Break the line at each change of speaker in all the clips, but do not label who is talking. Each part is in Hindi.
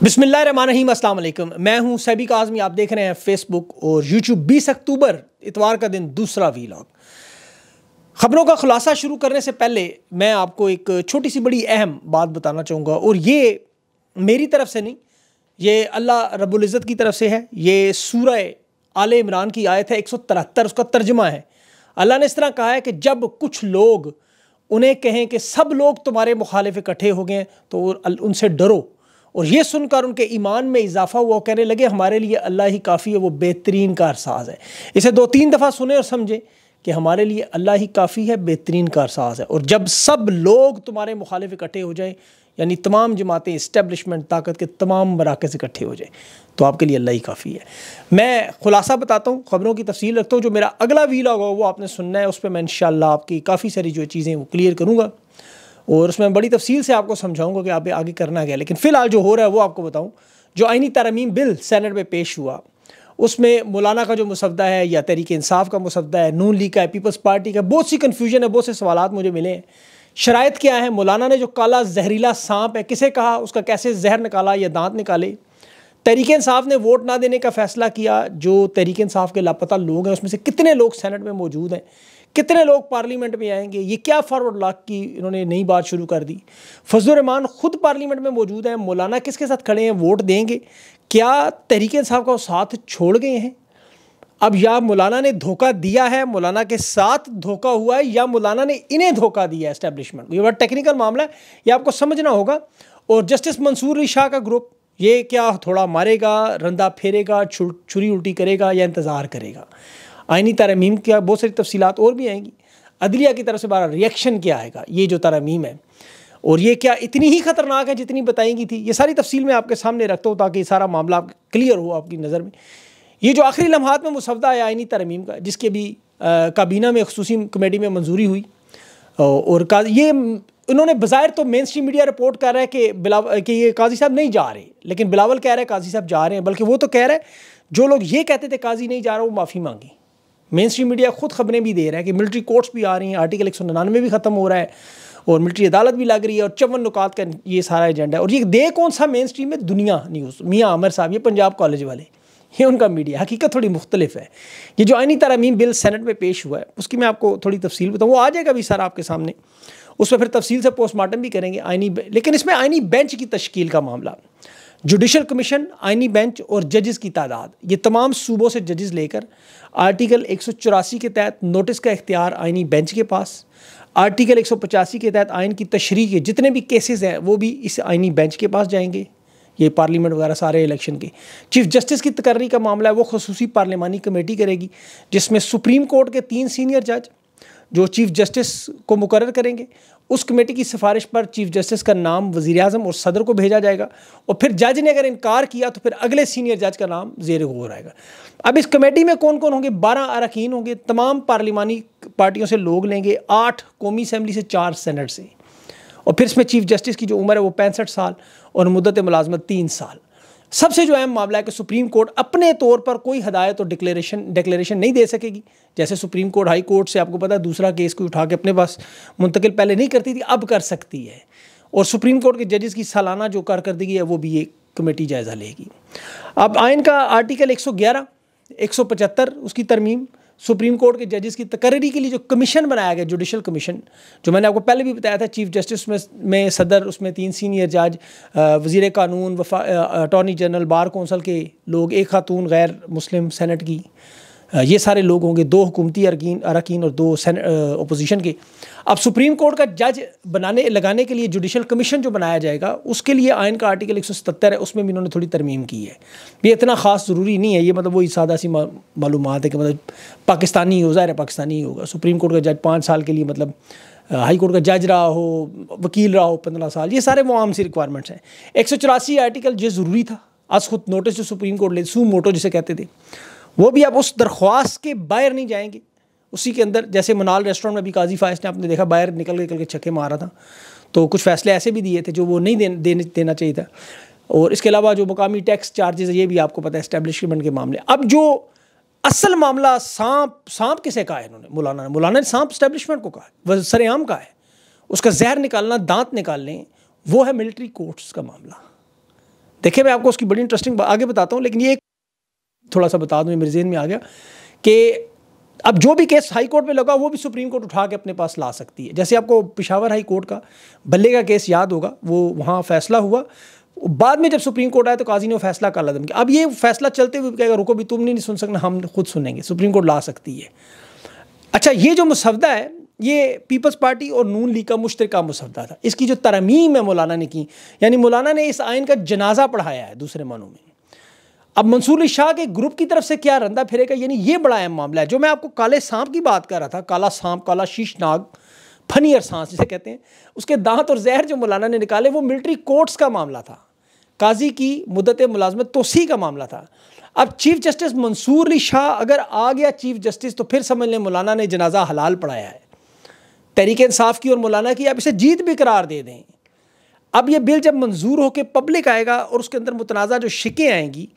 बिस्मिल्लाहिर्रहमानिर्रहीम, अस्सलाम वालेकुम। मैं हूं सैबिक आज़मी। आप देख रहे हैं फेसबुक और यूट्यूब। 20 अक्टूबर इतवार का दिन, दूसरा वीलॉग। खबरों का खुलासा शुरू करने से पहले मैं आपको एक छोटी सी बड़ी अहम बात बताना चाहूँगा, और ये मेरी तरफ से नहीं, ये अल्लाह रब्बुल इज़्ज़त की तरफ से है। ये सूरह आले इमरान की आयत है 173, उसका तर्जुमा है। अल्लाह ने इस तरह कहा है कि जब कुछ लोग उन्हें कहें कि सब लोग तुम्हारे मुखालिफ इकट्ठे हो गए तो उनसे डरो, और ये सुनकर उनके ईमान में इजाफा हुआ, कहने लगे हमारे लिए अल्लाह ही काफ़ी है, वो बेहतरीन कारसाज है। इसे 2-3 दफ़ा सुने और समझे कि हमारे लिए अल्लाह ही काफ़ी है, बेहतरीन कारसाज है। और जब सब लोग तुम्हारे मुखालिफ इकट्ठे हो जाए, यानी तमाम जमातें, इस्टेब्लिशमेंट, ताकत के तमाम मराकज़ इकट्ठे हो जाए, तो आपके लिए अल्लाह ही काफ़ी है। मैं खुलासा बताता हूँ, ख़बरों की तफसील रखता हूँ। जो मेरा अगला वीलॉग हो वो आपने सुनना है, उस पर मैं इंशाअल्लाह आपकी काफ़ी सारी जो चीज़ें वो क्लियर करूँगा, और उसमें बड़ी तफसील से आपको समझाऊंगा कि आप आगे करना क्या है। लेकिन फ़िलहाल जो हो रहा है वो आपको बताऊं। जो आईनी तरमीम बिल सेनेट में पेश हुआ, उसमें मौलाना का जो मुसवदा है या तहरीक इंसाफ का मुसवदा है, नून लीग का है, पीपल्स पार्टी का, बहुत सी कन्फ्यूजन है, बहुत से सवालात मुझे मिले हैं। शराइत क्या है? मौलाना ने जो काला जहरीला सांप है, किसे कहा, उसका कैसे जहर निकाला या दांत निकाले। तहरीक इंसाफ ने वोट ना देने का फ़ैसला किया। जो तहरीक इंसाफ के लापता लोग हैं, उसमें से कितने लोग सेनेट में मौजूद हैं, कितने लोग पार्लियामेंट में आएंगे, ये क्या फॉरवर्ड लॉक की इन्होंने नई बात शुरू कर दी। फजलुर रहमान खुद पार्लियामेंट में मौजूद हैं, मौलाना किसके साथ खड़े हैं, वोट देंगे क्या, तहरीक इंसाफ का साथ छोड़ गए हैं। अब या मौलाना ने धोखा दिया है, मौलाना के साथ धोखा हुआ है, या मौलाना ने इन्हें धोखा दिया है एस्टेब्लिशमेंट को। ये बड़ा टेक्निकल मामला है, ये आपको समझना होगा। और जस्टिस मंसूर अली शाह का ग्रुप, ये क्या थोड़ा मारेगा, रंदा फेरेगा, छुरी उल्टी करेगा, या इंतज़ार करेगा। आईनी तरमीम क्या बहुत सारी तफसीलात और भी आएंगी। अदलिया की तरफ से बड़ा रिएक्शन क्या आएगा, ये जो तरमीम है, और ये क्या इतनी ही ख़तरनाक है जितनी बताएंगी थी। ये सारी तफसील मैं आपके सामने रखता हूँ ताकि सारा मामला क्लियर हो आपकी नज़र में। ये जो आखिरी लम्हात में मुसवदा है आईनी तरमीम का, जिसके भी काबीना में ख़ुसूसी कमेटी में मंजूरी हुई, और ये उन्होंने बज़ाहिर तो मेन स्ट्रीम मीडिया रिपोर्ट कर रहा है कि ये काजी साहब नहीं जा रहे, लेकिन बिलावल कह रहे हैं काजी साहब जा रहे हैं। बल्कि वो तो कह रहे हैं, जो लोग ये कहते थे काजी नहीं जा रहा, वो माफ़ी मांगी। मेन स्ट्रीम मीडिया खुद खबरें भी दे रहा है कि मिलिट्री कोर्ट्स भी आ रही हैं, आर्टिकल 199 भी ख़त्म हो रहा है, और मिलिट्री अदालत भी लग रही है, और 54 नुकात का ये सारा एजेंडा है। और ये दे कौन सा मेन स्ट्रीम में, दुनिया न्यूज़, मियाँ आमिर साहब, ये पंजाब कॉलेज वाले, ये उनका मीडिया। हकीकत थोड़ी मुख्तलिफ है। ये जो आईनी तरमीम बिल सेनेट में पेश हुआ है, उसकी मैं आपको थोड़ी तफसील बताऊँ, वो आ जाएगा भी सारा आपके सामने। उस पर फिर तफसील से पोस्टमार्टम भी करेंगे लेकिन इसमें आईनी बेंच की तश्कील का मामला, जुडिशल कमीशन, आईनी बेंच और जजेस की तादाद, ये तमाम सूबों से जजेस लेकर आर्टिकल 184 के तहत नोटिस का इख्तियार आईनी बेंच के पास, आर्टिकल 185 के तहत आइन की तशरीह के जितने भी केसेस हैं वो भी इस आईनी बेंच के पास जाएंगे। ये पार्लियामेंट वगैरह सारे इलेक्शन के। चीफ जस्टिस की तकर्री का मामला है, वो खसूसी पार्लिमानी कमेटी करेगी, जिसमें सुप्रीम कोर्ट के 3 सीनियर जज जो चीफ जस्टिस को मुकर्रर करेंगे। उस कमेटी की सिफारिश पर चीफ जस्टिस का नाम वज़ीर आज़म और सदर को भेजा जाएगा, और फिर जज ने अगर इनकार किया तो फिर अगले सीनियर जज का नाम ज़ेर गौर आएगा। अब इस कमेटी में कौन कौन होंगे? 12 अरकान होंगे, तमाम पार्लिमानी पार्टियों से लोग लेंगे, 8 कौमी असम्बली से, 4 सेनेट से। और फिर इसमें चीफ जस्टिस की जो उम्र है वो 65 साल और मुद्दत मुलाजमत 3 साल। सबसे जो अहम मामला है कि सुप्रीम कोर्ट अपने तौर पर कोई हदायत और डिक्लेरेशन नहीं दे सकेगी। जैसे सुप्रीम कोर्ट हाई कोर्ट से, आपको पता है, दूसरा केस को उठा के अपने पास मुंतकिल पहले नहीं करती थी, अब कर सकती है। और सुप्रीम कोर्ट के जजेस की सालाना जो कारकर्दगी है वो भी ये कमेटी जायज़ा लेगी। अब आइन का आर्टिकल 111, 175 उसकी तरमीम, सुप्रीम कोर्ट के जजेस की तकर्री के लिए जो कमीशन बनाया गया, जुडिशल कमीशन, जो मैंने आपको पहले भी बताया था, चीफ जस्टिस में सदर, उसमें 3 सीनियर जज, वज़ीर कानून, अटॉर्नी जनरल, बार कौंसल के लोग, एक खातून गैर मुस्लिम सेनेट की, ये सारे लोग होंगे, 2 हुकूमती अरकान और 2 अपोजिशन के। अब सुप्रीम कोर्ट का जज लगाने के लिए जुडिशल कमीशन जो बनाया जाएगा, उसके लिए आइन का आर्टिकल 177 है, उसमें भी इन्होंने थोड़ी तरमीम की है। ये इतना ख़ास ज़रूरी नहीं है, ये मतलब वही सादा सी मालूमात है कि मतलब पाकिस्तानी हो, ज़ाहिर है पाकिस्तानी ही होगा। सुप्रीम कोर्ट का जज 5 साल के लिए, मतलब हाई कोर्ट का जज रहा हो, वकील रहा हो 15 साल, ये सारे वो आम सी रिक्वायरमेंट्स हैं। 184 आर्टिकल ये ज़रूरी था। आज खुद नोटिस जो सुप्रीम कोर्ट ले, सू मोटो जिसे कहते थे, वो भी अब उस दरख्वास्त के बाहर नहीं जाएंगे, उसी के अंदर। जैसे मनाल रेस्टोरेंट में भी काजी फायस ने, आपने देखा, बाहर निकल के छक्के मारा था, तो कुछ फैसले ऐसे भी दिए थे जो वो नहीं देना चाहिए था। और इसके अलावा जो मुकामी टैक्स चार्जेस, ये भी आपको पता है, एस्टेब्लिशमेंट के मामले। अब जो असल मामला, सांप किसे कहा है इन्होंने? मौलाना ने सांप एस्टेब्लिशमेंट को कहा है, वह सरेआम कहा है। उसका जहर निकालना, दांत निकालने, वो है मिलिट्री कोर्ट्स का मामला। देखिए मैं आपको उसकी बड़ी इंटरेस्टिंग आगे बताता हूँ, लेकिन ये थोड़ा सा बता दूँ, मेरे ज़हन में आ गया कि अब जो भी केस हाई कोर्ट में लगा वो भी सुप्रीम कोर्ट उठा के अपने पास ला सकती है। जैसे आपको पेशावर हाई कोर्ट का बल्ले का केस याद होगा, वो वहाँ फैसला हुआ, बाद में जब सुप्रीम कोर्ट आया तो काजी ने वो फैसला काला दम किया। अब ये फैसला चलते हुए कहेगा रुको भी, तुम नहीं सुन सकना, हम खुद सुनेंगे, सुप्रीम कोर्ट ला सकती है। अच्छा, ये जो मुसवदा है ये पीपल्स पार्टी और नून लीग का मुश्तरका मुसवदा था। इसकी जो तरमीम है मौलाना ने की, यानी मौलाना ने इस आइन का जनाजा पढ़ाया है दूसरे मानों में। अब मंसूर अली शाह के ग्रुप की तरफ से क्या रंदा फिरेगा, यानी ये बड़ा अहम मामला है। जो मैं आपको काले सांप की बात कर रहा था, काला सांप, काला शीशनाग, फनी सांस जिसे कहते हैं, उसके दांत और जहर जो मौलाना ने निकाले वो मिलिट्री कोर्ट्स का मामला था, काजी की मुद्दत मुलाजमत तोसी का मामला था। अब चीफ जस्टिस मंसूर अली शाह अगर आ गया चीफ जस्टिस, तो फिर समझ लें मौलाना ने जनाजा हलाल पढ़ाया है तहरीक इंसाफ की और मौलाना की। अब इसे जीत भी करार दे दें। अब ये बिल जब मंजूर होकर पब्लिक आएगा और उसके अंदर मुतनाज़ा जो शिकें आएंगी,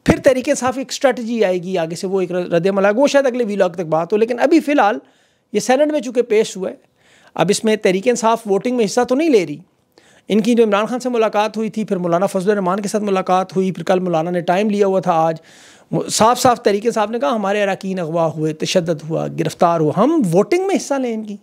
फिर तरीके साफ एक स्ट्रेटजी आएगी आगे से, वो एक रद्द-ए-अमल आएगा, वो शायद अगले वीलॉग तक बात हो। लेकिन अभी फ़िलहाल ये सेनेट में चूँकि पेश हुआ है, अब इसमें तहरीक इंसाफ वोटिंग में हिस्सा तो नहीं ले रही। इनकी जो इमरान खान से मुलाकात हुई थी, फिर मौलाना फजल रहमान के साथ मुलाकात हुई, फिर कल मौलाना ने टाइम लिया हुआ था, आज साफ साफ तरीके साहब ने कहा हमारे अरकान अगवा हुए, तशद्दुद हुआ, गिरफ्तार हुआ, हम वोटिंग में हिस्सा लें। इनकी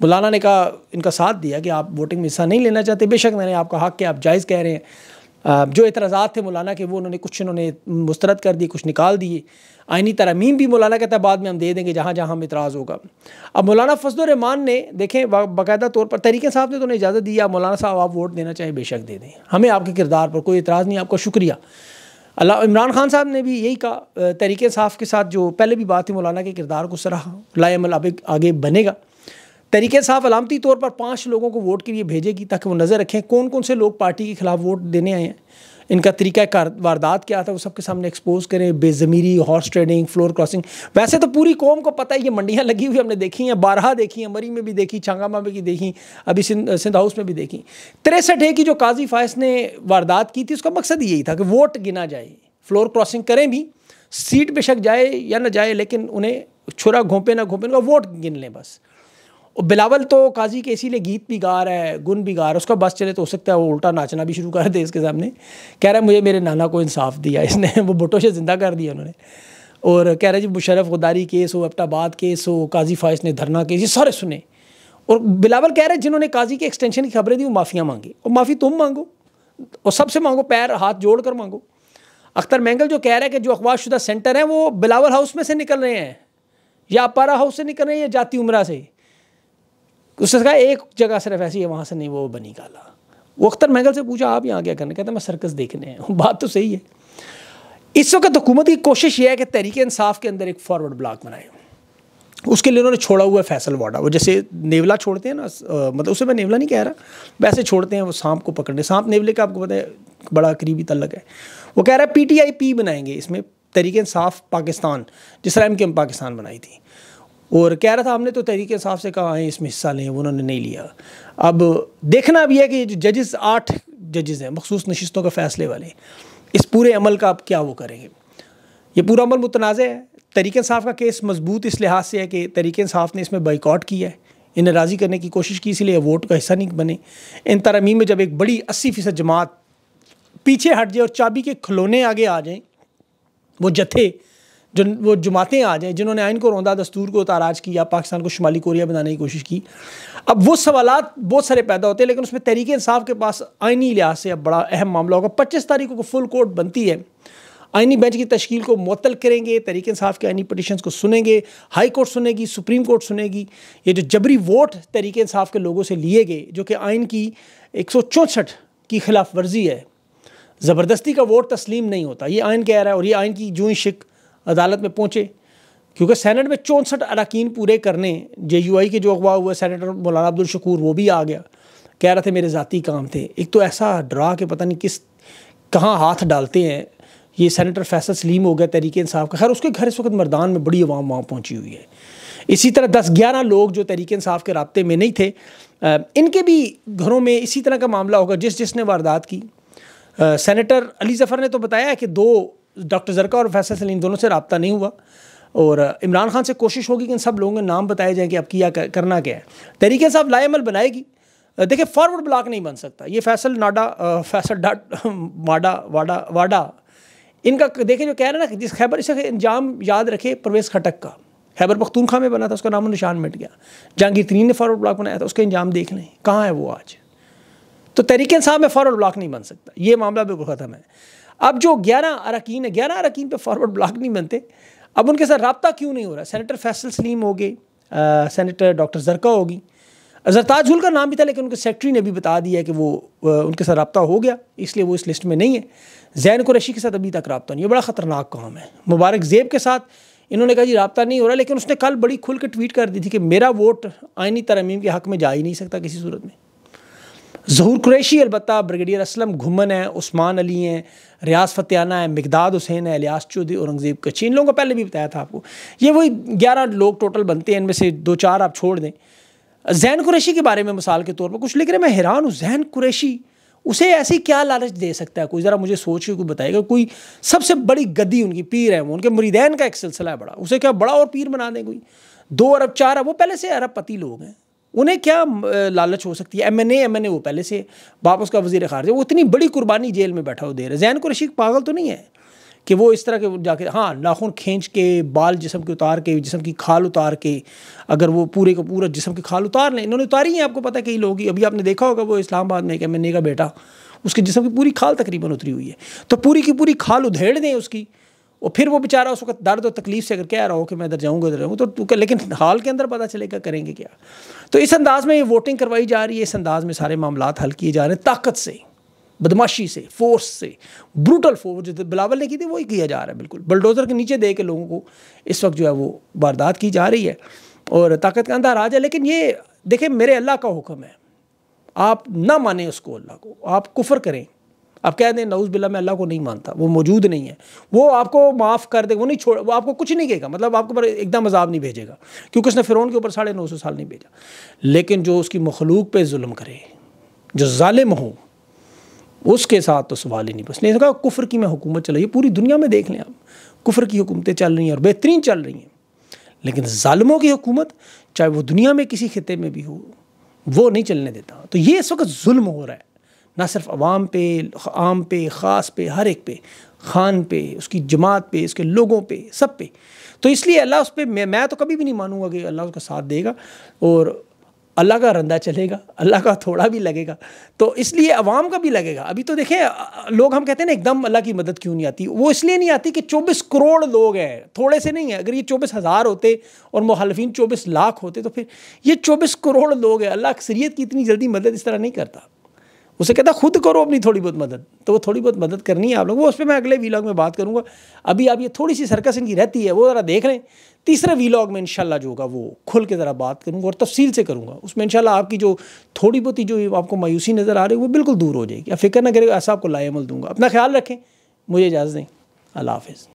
मौलाना ने कहा, इनका साथ दिया कि आप वोटिंग में हिस्सा नहीं लेना चाहते, बेशक मैंने आपका हक़ है, आप जायज़ कह रहे हैं। जो एतराज़ात थे मौलाना के, वो उन्होंने मुस्तरद कर दिए, कुछ निकाल दिए। आइनी तरमीम भी मौलाना कहता है बाद में हम दे देंगे जहाँ जहाँ हम इतराज़ होगा। अब मौलाना फजल रहमान ने देखें बाकायदा तौर पर तरीके साहब ने तो उन्हें इजाज़त दी, आप मौलाना साहब आप वोट देना चाहें बेशक दे दें, हमें आपके किरदार पर कोई इतराज़ नहीं, आपका शुक्रिया। अल्लाह इमरान खान साहब ने भी यही कहा, तरीके साहब के साथ जो पहले भी बात थी, मौलाना के किरदार को सराहा, लाएमल आगे बनेगा। तरीके साहब अलामती तौर पर 5 लोगों को वोट के लिए भेजेगी ताकि वो नज़र रखें कौन कौन से लोग पार्टी के खिलाफ वोट देने आए हैं, इनका तरीका वारदात क्या था, वो सबके सामने एक्सपोज करें। बेज़मीरी, हॉर्स ट्रेडिंग, फ्लोर क्रॉसिंग, वैसे तो पूरी कौम को पता है ये मंडियाँ लगी हुई हमने देखी हैं, बारहा देखी हैं, मरी में भी देखी, छांगामा में भी देखी, अभी सिंध हाउस में भी देखी। 63 की जो काजी फायस ने वारदात की थी, उसका मकसद यही था कि वोट गिना जाए, फ्लोर क्रॉसिंग करें भी, सीट बेशक जाए या ना जाए, लेकिन उन्हें छुरा घोंपे ना घोंपे, उनका वोट गिन लें बस। और बिलावल तो काजी के इसीलिए गीत भी गा रहा है, गुन भी गा रहा है, उसका बस चले तो हो सकता है वो उल्टा नाचना भी शुरू कर दे इसके सामने। कह रहा है मुझे मेरे नाना को इंसाफ दिया इसने, वो भुट्टो से ज़िंदा कर दिया उन्होंने। और कह रहा है जी मुशर्रफ गुदारी केस हो, एबटाबाद केस हो, काजी फायस ने धरना केस, ये सारे सुने। और बिलावल कह रहे हैं जिन्होंने काजी के एक्सटेंशन की खबरें दी वो माफ़ियाँ मांगी, और माफ़ी तुम मांगो और सबसे मांगो, पैर हाथ जोड़ कर मांगो। अख्तर मैंगल जो कह रहा है कि जो अखबारशुदा सेंटर हैं वो बिलावल हाउस में से निकल रहे हैं, या अपारा हाउस से निकल रहे हैं, या जाती उमरा से, उसने कहा एक जगह सिर्फ ऐसी है वहाँ से नहीं वो बनी काला। वो अख्तर महंगल से पूछा आप यहाँ क्या करने, कहते मैं सर्कस देखने हैं। बात तो सही है। इस वक्त हुकूमत की कोशिश ये है कि तहरीक इंसाफ के अंदर एक फॉरवर्ड ब्लॉक बनाए। उसके लिए उन्होंने छोड़ा हुआ है फैसल वाडा, वो जैसे नेवला छोड़ते हैं ना, मतलब उसे मैं नेवला नहीं कह रहा, वैसे छोड़ते हैं वो सांप को पकड़ने। सांप नेवले का आपको पता है बड़ा करीबी तल्लक है। वो कह रहा है PTIP बनाएंगे, इसमें तहरीक इंसाफ पाकिस्तान, जिस तरह MKM पाकिस्तान बनाई थी। और कह रहा था हमने तो तहरीक इंसाफ से कहा है इसमें हिस्सा लें, उन्होंने नहीं लिया। अब देखना भी है कि जो जजेस 8 जजेस हैं मखसूस नशिस्तों का फैसले वाले, इस पूरे अमल का अब क्या वो करेंगे। ये पूरा अमल मुतनाज़ है। तहरीक इंसाफ का केस मजबूत इस लिहाज से है कि तहरीक इंसाफ ने इसमें बाइकआउट किया है, इन्हें राज़ी करने की कोशिश की, इसलिए वोट का हिस्सा नहीं बने। इन तरमीम में जब एक बड़ी 80% जमात पीछे हट जाए और चाबी के खिलौने आगे आ जाएँ, वो जत्थे जो वो जमातें आ जाएँ जिन्होंने आइन को रौंदा, दस्तूर को ताराज किया, पाकिस्तान को शुमाली कोरिया बनाने की कोशिश की, अब वो सवालात बहुत सारे पैदा होते हैं। लेकिन उसमें तहरीक इंसाफ के पास आइनी लिहाज से अब बड़ा अहम मामला होगा। 25 तारीख को फुल कोर्ट बनती है, आइनी बेंच की तश्कील को मुअत्तल करेंगे, तहरीक इंसाफ के आइनी पटिशन्स को सुनेंगे, हाई कोर्ट सुनेगी, सुप्रीम कोर्ट सुनेगी। ये जो जबरी वोट तहरीक इंसाफ के लोगों से लिए गए, जो कि आइन की 164 की खिलाफ वर्जी है, ज़बरदस्ती का वोट तस्लीम नहीं होता, ये आइन कह रहा है। और ये आइन की जो ही शिक अदालत में पहुँचे, क्योंकि सेनेट में 64 अरकान पूरे करने, JUI के जो अगवा हुए सेनेटर मौलाना अब्दुल शकूर वो भी आ गया, कह रहे थे मेरे ज़ाती काम थे। एक तो ऐसा डरा के पता नहीं किस कहाँ हाथ डालते हैं। ये सेनेटर फैसल सलीम हो गया तहरीक इंसाफ का, खैर उसके घर इस वक्त मर्दान में बड़ी अवाम वहाँ पहुँची हुई है। इसी तरह 10-11 लोग जो तहरीक इंसाफ के राब्ते में नहीं थे, इनके भी घरों में इसी तरह का मामला होगा जिसने वारदात की। सेनेटर अली ज़फ़र ने तो बताया कि 2 डॉक्टर ज़रका और फैसल सलीम दोनों से रब्ता नहीं हुआ, और इमरान खान से कोशिश होगी कि इन सब लोगों के नाम बताए जाएँ कि अब किया करना क्या है। तहरीक इंसाफ लाएमल बनाएगी, देखिए फॉरवर्ड ब्लॉक नहीं बन सकता। ये फैसल वाडा इनका देखिए जो कह रहे हैं ना, जिस खैबर इसका इंजाम याद रखे परवेज़ खटक का, खैबर पख्तूनख्वा में बना था, उसका नामो निशान मिट गया। जहांगीर तरीन ने फॉरवर्ड ब्लॉक बनाया था, उसका इंजाम देख लें कहाँ है वो आज। तो तहरीक इंसाफ में फॉरवर्ड ब्लॉक नहीं बन सकता, ये मामला बिल्कुल ख़त्म है। अब जो 11 अरकान है, 11 अरकान पे फॉरवर्ड ब्लॉक नहीं बनते। अब उनके साथ रब्ता क्यों नहीं हो रहा? सेनेटर फैसल सलीम हो गए, सेनेटर डॉक्टर जरका होगी, जरताज झूल का नाम भी था लेकिन उनके सेक्रेटरी ने भी बता दिया कि वो उनके साथ रब्ता हो गया, इसलिए वो इस लिस्ट में नहीं है। ज़ैन कुरैशी के साथ अभी तक रब्ता नहीं है, बड़ा ख़तरनाक काम है। मुबारक ज़ेब के साथ इन्होंने कहा जी रब्ता नहीं हो रहा, लेकिन उसने कल बड़ी खुल के ट्वीट कर दी थी कि मेरा वोट आइनी तरमीम के हक़ में जा ही नहीं सकता किसी सूरत में। ज़हूर कुरैशी अलबत्ता, ब्रिगेडियर असलम घुमन है, उस्मान अली हैं, रियाज फतेहाना है, मिकदाद हुसैन है, इलियास चौधरी, औरंगज़ेब कच्ची, इन लोगों को पहले भी बताया था आपको। ये वही 11 लोग टोटल बनते हैं, इनमें से 2-4 आप छोड़ दें। ज़ैन कुरैशी के बारे में मिसाल के तौर पर कुछ लिख रहे, मैं हैरान हूँ। ज़ैन कुरैशी उसे ऐसी क्या लालच दे सकता है कोई? ज़रा मुझे सोच के कोई बताएगा। कोई सबसे बड़ी गद्दी उनकी पीर है, वो उनके मुरीदैन का एक सिलसिला है बड़ा, उसे क्या बड़ा और पीर बना दें कोई? 2 अरब 4 अरब, वो पहले से अरबपति लोग हैं, उन्हें क्या लालच हो सकती है? एमएनए वो पहले से, बाप उसका वज़ीर ख़ारिजा, वो इतनी बड़ी कुर्बानी जेल में बैठा हो दे रहे। ज़ैन कुरैशी पागल तो नहीं है कि वो इस तरह के जाके, हाँ नाखून खींच के, बाल जिस्म के उतार के, जिस्म की खाल उतार के, अगर वो पूरे का पूरा जिस्म की खाल उतार लें, इन्होंने उतारी है, आपको पता है कई लोग, अभी आपने देखा होगा वो इस्लामाबाद में एक एमएनए का बेटा, उसके जिस्म की पूरी खाल तकरीबन उतरी हुई है, तो पूरी की पूरी खाल उधेड़ दें उसकी, और फिर वो बेचारा उस वक्त दर्द और तकलीफ से अगर कह रहा हो कि मैं इधर जाऊँगा इधर जाऊँगा, तो लेकिन हाल के अंदर पता चलेगा करेंगे क्या। तो इस अंदाज़ में ये वोटिंग करवाई जा रही है, इस अंदाज़ में सारे मामलात हल किए जा रहे हैं, ताकत से, बदमाशी से, फोर्स से, ब्रूटल फोर्स जो बिलावल ने की थी वही किया जा रहा है। बिल्कुल बलडोज़र के नीचे दे के लोगों को इस वक्त जो है वो वारदात की जा रही है और ताकत का अंदर आ जाए। लेकिन ये देखें, मेरे अल्लाह का हुक्म है, आप ना माने उसको, अल्लाह को आप कुफ्र करें, आप कह दें नऊज़ बिल्लाह मैं अल्लाह को नहीं मानता, वो मौजूद नहीं है, वो आपको माफ़ कर दे, वो नहीं छोड़, वो आपको कुछ नहीं कहेगा, मतलब आपके ऊपर एकदम अज़ाब नहीं भेजेगा, क्योंकि उसने फ़िरौन के ऊपर 950 साल नहीं भेजा। लेकिन जो उसकी मखलूक पे जुल्म करे, जो जालिम हो, उसके साथ तो सवाल ही नहीं। बस नहीं कहा कुफ्र की मैं हुकूमत चल रही है, पूरी दुनिया में देख लें आप, कुफ्र की हुकूमतें चल रही हैं और बेहतरीन चल रही हैं, लेकिन ज़ालिमों की हुकूमत चाहे वो दुनिया में किसी खिते में भी हो, वो नहीं चलने देता। तो ये इस वक्त जुल्म हो रहा है, ना सिर्फ अवाम पे, आम पे, ख़ास पे, हर एक पे, खान पे, उसकी जमात पे, उसके लोगों पे, सब पे। तो इसलिए अल्लाह उस पर, मैं तो कभी भी नहीं मानूंगा कि अल्लाह उसका साथ देगा और अल्लाह का रंदा चलेगा, अल्लाह का थोड़ा भी लगेगा, तो इसलिए अवाम का भी लगेगा। अभी तो देखें लोग, हम कहते हैं ना एकदम अल्लाह की मदद क्यों नहीं आती, वो इसलिए नहीं आती कि 24 करोड़ लोग हैं, थोड़े से नहीं है। अगर ये 24,000 होते और मुखालिफिन 24 लाख होते तो फिर ये 24 करोड़ लोग हैं। अल्लाह अक्सरियत की इतनी जल्दी मदद इस तरह नहीं करता, उसे कहता खुद करो अपनी थोड़ी बहुत मदद, तो वो थोड़ी बहुत मदद करनी है आप लोग, वो उस पर मैं अगले वीलॉग में बात करूँगा। अभी आप ये थोड़ी सी सर्कस इनकी रहती है, वो ज़रा देख लें। तीसरे वीलॉग में इंशाल्लाह जो होगा वो खुल के ज़रा बात करूँगा और तफसील से करूँगा, उसमें इंशाल्लाह आपकी जो थोड़ी बहुत जो आपको मायूसी नज़र आ रही है वो बिल्कुल दूर हो जाएगी। आप फिक्र ना करें, ऐसा आपको लाएमल दूँगा। अपना ख्याल रखें, मुझे इजाज़त दें, अल्लाह हाफ़िज़।